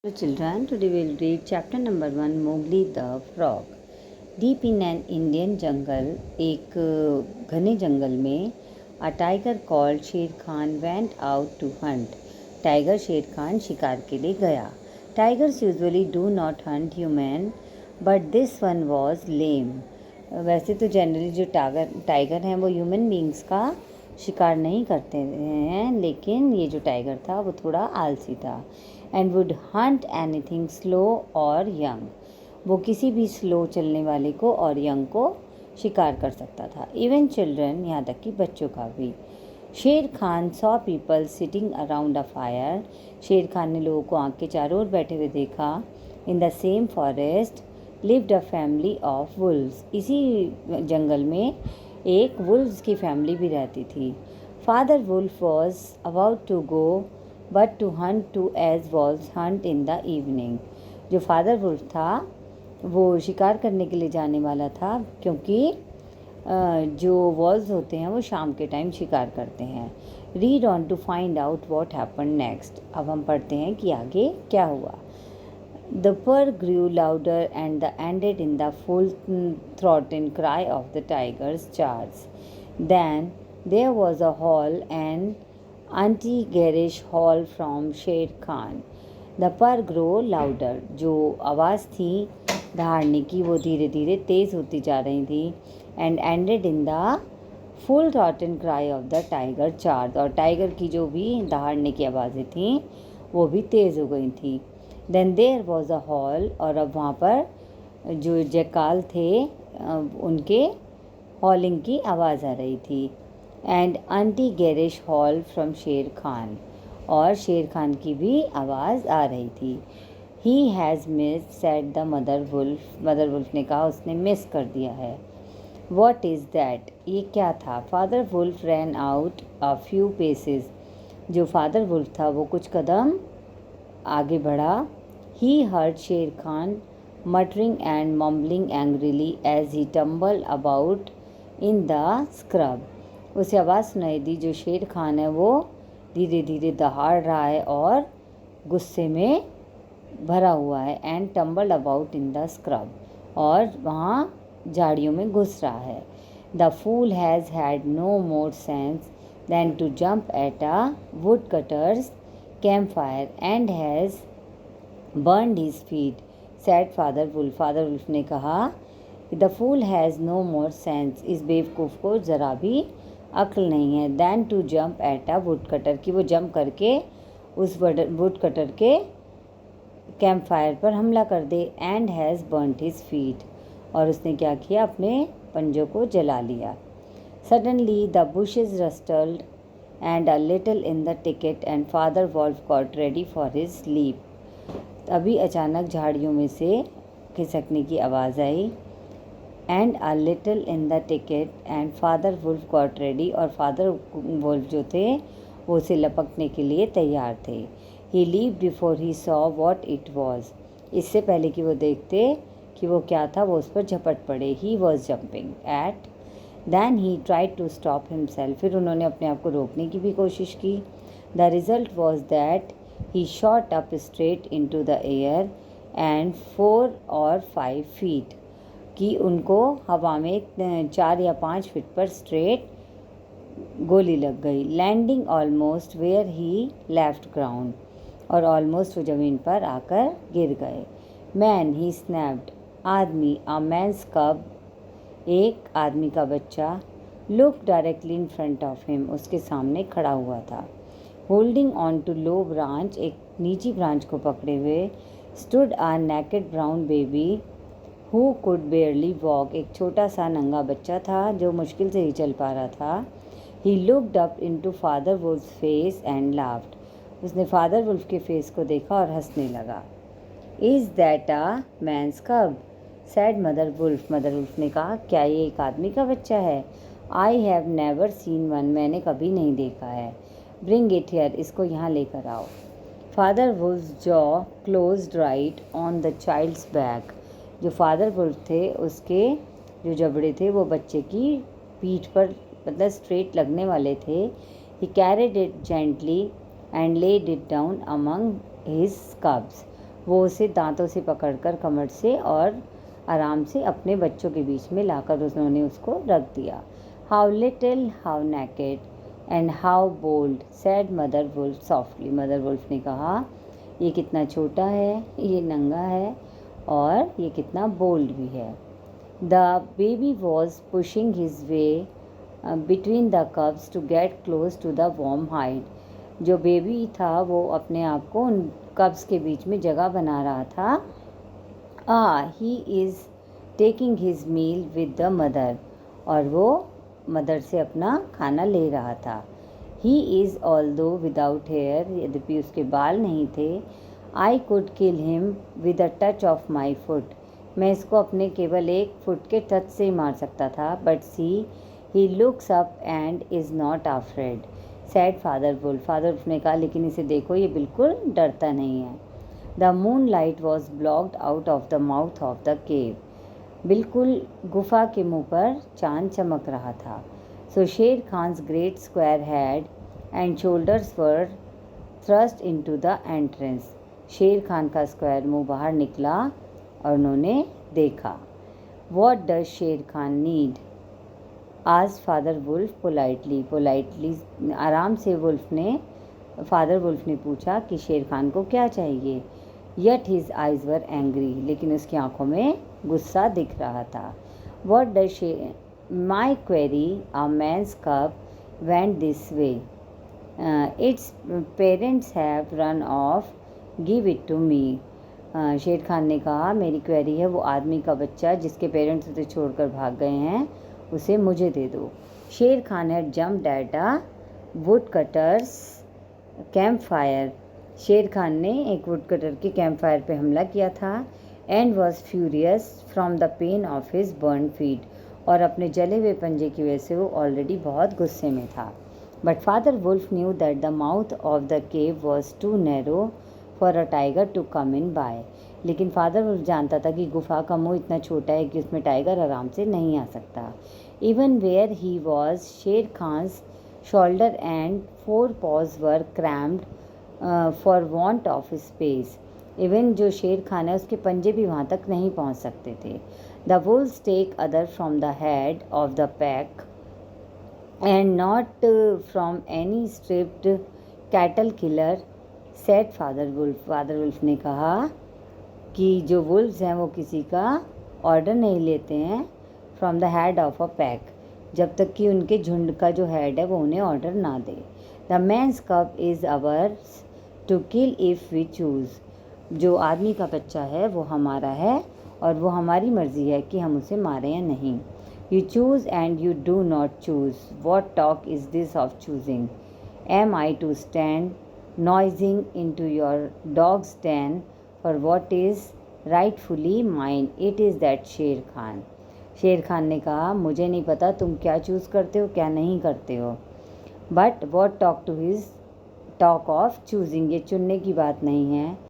Hello children, today we will read chapter number 1 Mowgli the Frog. Deep in an Indian jungle, एक घने जंगल में a tiger called शेर Khan went out to hunt. Tiger शेर खान शिकार के लिए गया. Tigers usually do not hunt human, but this one was lame. वैसे तो जनरली जो टाइगर हैं वो ह्यूमन बींग्स का शिकार नहीं करते हैं, लेकिन ये जो टाइगर था वो थोड़ा आलसी था. And would Hunt anything slow और यंग. वो किसी भी स्लो चलने वाले को और यंग को शिकार कर सकता था. इवन चिल्ड्रन, यहाँ तक कि बच्चों का भी. शेर Khan saw people sitting around a fire. शेर खान ने लोगों को आँख के चारों ओर बैठे हुए देखा. In the same forest lived a family of Wolves. इसी जंगल में एक वुल्व्स की फैमिली भी रहती थी. Father wolf was about to go but to hunt to as wolves hunt in the evening. जो फादर वुल्फ था वो शिकार करने के लिए जाने वाला था, क्योंकि जो वॉल्स होते हैं वो शाम के टाइम शिकार करते हैं. Read on to find out what happen next. अब हम पढ़ते हैं कि आगे क्या हुआ. The purr grew louder and ended in the full-throated cry of the tiger's charge. Then there was a howl, an anti-garish howl from Sher Khan. The purr grew louder. जो आवाज़ थी दहाड़ने की वो धीरे धीरे तेज़ होती जा रही थी. And ended in the full-throated cry of the tiger charge. और टाइगर की जो भी दहाड़ने की आवाज़ें थीं वो भी तेज़ हो गई थी. Then there was a howl. और अब वहाँ पर जो जयकाल थे उनके हॉलिंग की आवाज़ आ रही थी. And aunty garish hall from शेर खान. और शेर खान की भी आवाज़ आ रही थी. He has miss said the mother wolf. Mother wolf ने कहा उसने मिस कर दिया है. What is that. ये क्या था. Father wolf ran out a few paces. जो फादर वुल्फ था वो कुछ कदम आगे बढ़ा. He heard Sher Khan muttering and mumbling angrily as he tumbled about in the scrub. उसे आवाज़ सुनाई दी जो शेर खान है वो धीरे धीरे दहाड़ रहा है और गुस्से में भरा हुआ है. And tumbled about in the scrub. और वहाँ झाड़ियों में घुस रहा है. The fool has had no more sense than to jump at a woodcutter's camp fire and has burned his feet, said Father Wolf. Father Wolf ने कहा the fool has no more sense. इस बेवकूफ़ को ज़रा भी अक्ल नहीं है. than to jump at a woodcutter. कि वो जंप करके उस वुड कटर के कैंप फायर पर हमला कर दे. and has burnt his feet. और उसने क्या किया, अपने पंजों को जला लिया. suddenly the bushes rustled and a little in the thicket and Father Wolf got ready for his leap. अभी अचानक झाड़ियों में से खिसकने की आवाज़ आई. And a little in the thicket and Father Wolf got ready. और फादर वुल्फ जो थे वो उसे लपकने के लिए तैयार थे. He leave before he saw what it was. इससे पहले कि वो देखते कि वो क्या था वो उस पर झपट पड़े. He was jumping at. Then he tried to stop himself. फिर उन्होंने अपने आप को रोकने की भी कोशिश की. The result was that he shot up straight into the air and 4 or 5 feet. कि उनको हवा में 4 या 5 फीट पर स्ट्रेट गोली लग गई. Landing almost where he left ground. और ऑलमोस्ट वो ज़मीन पर आकर गिर गए. Man he snapped. आदमी. A man's cub. एक आदमी का बच्चा. Look directly in front of him. उसके सामने खड़ा हुआ था. Holding on to low branch. एक नीची ब्रांच को पकड़े हुए. Stood a naked brown baby who could barely walk. एक छोटा सा नंगा बच्चा था जो मुश्किल से ही चल पा रहा था. He looked up into father wolf face and laughed. उसने फादर वुल्फ के फेस को देखा और हंसने लगा. Is that a man's cub. Said mother wolf. Mother wolf ने कहा क्या ये एक आदमी का बच्चा है. I have never seen one. मैंने कभी नहीं देखा है. Bring it here. इसको यहाँ लेकर आओ. Father wolf jaw closed right on the child's back. जो फादर वुल्फ थे उसके जो जबड़े थे वो बच्चे की पीठ पर मतलब स्ट्रेट लगने वाले थे. He carried it gently and laid it down among his cubs. वो उसे दांतों से पकड़कर कमर से और आराम से अपने बच्चों के बीच में लाकर उन्होंने उसको रख दिया। How little, how naked and how bold, said mother wolf softly. Mother wolf ने कहा, ये कितना छोटा है, ये नंगा है और ये कितना बोल्ड भी है। The baby was pushing his way between the cubs to get close to the warm hide. जो बेबी था वो अपने आप को उन कब्स के बीच में जगह बना रहा था। He is taking his meal with the mother, और वो मदर से अपना खाना ले रहा था। He is although without hair, यद्यपि उसके बाल नहीं थे। I could kill him with a touch of my foot, मैं इसको अपने केवल एक फुट के टच से ही मार सकता था। But see he looks up and is not afraid, said father wolf. Father wolf ने कहा, लेकिन इसे देखो, ये बिल्कुल डरता नहीं है। The moon light was blocked out of the mouth of the केव, बिल्कुल गुफा के मुंह पर चांद चमक रहा था। So Shere Khan's great square head and shoulders were thrust into the entrance, Shere Khan का स्क्वायर मुंह बाहर निकला और उन्होंने देखा। वॉट डज शेर खान नीड, आज फादर वुल्फ पोलाइटली आराम से फादर वुल्फ ने पूछा कि शेर खान को क्या चाहिए। यट हिज आइज़ वर एंग्री, लेकिन उसकी आंखों में गुस्सा दिख रहा था। What does Shere my quarry, a man's cub went this way, its parents have run off, give it to me. Shere Khan ने कहा, मेरी क्वेरी है, वो आदमी का बच्चा जिसके पेरेंट्स उसे छोड़कर भाग गए हैं, उसे मुझे दे दो। शेर Khan had jumped eight a woodcutter's camp fire, शेर खान ने एक वुड कटर के कैंप फायर पर हमला किया था। And was furious from the pain of his burn feet, और अपने जले हुए पंजे की वजह से वो ऑलरेडी बहुत गुस्से में था। But father wolf knew that the mouth of the cave was too narrow for a tiger to come in by, लेकिन फादर वुल्फ जानता था कि गुफा का मुंह इतना छोटा है कि उसमें टाइगर आराम से नहीं आ सकता। Even where he was, Shere Khan's shoulder and 4 paws were crammed for want of space, even जो शेर खान है उसके पंजे भी वहाँ तक नहीं पहुँच सकते थे। The wolves take other from the head of the pack and not from any striped cattle killer, said Father wolf. Father wolf ने कहा कि जो वुल्व्स हैं वो किसी का ऑर्डर नहीं लेते हैं from the head of a pack, जब तक कि उनके झुंड का जो हेड है वो उन्हें ऑर्डर ना दे। The man's cub is ours to kill if we choose, जो आदमी का बच्चा है वो हमारा है और वो हमारी मर्ज़ी है कि हम उसे मारें या नहीं। You choose and you do not choose, what talk is this of choosing, am I to stand noising into your dog's den for what is rightfully mine, it is that शेर खान। शेर खान ने कहा, मुझे नहीं पता तुम क्या चूज़ करते हो क्या नहीं करते हो, but what talk to his talk of choosing, ये चुनने की बात नहीं है,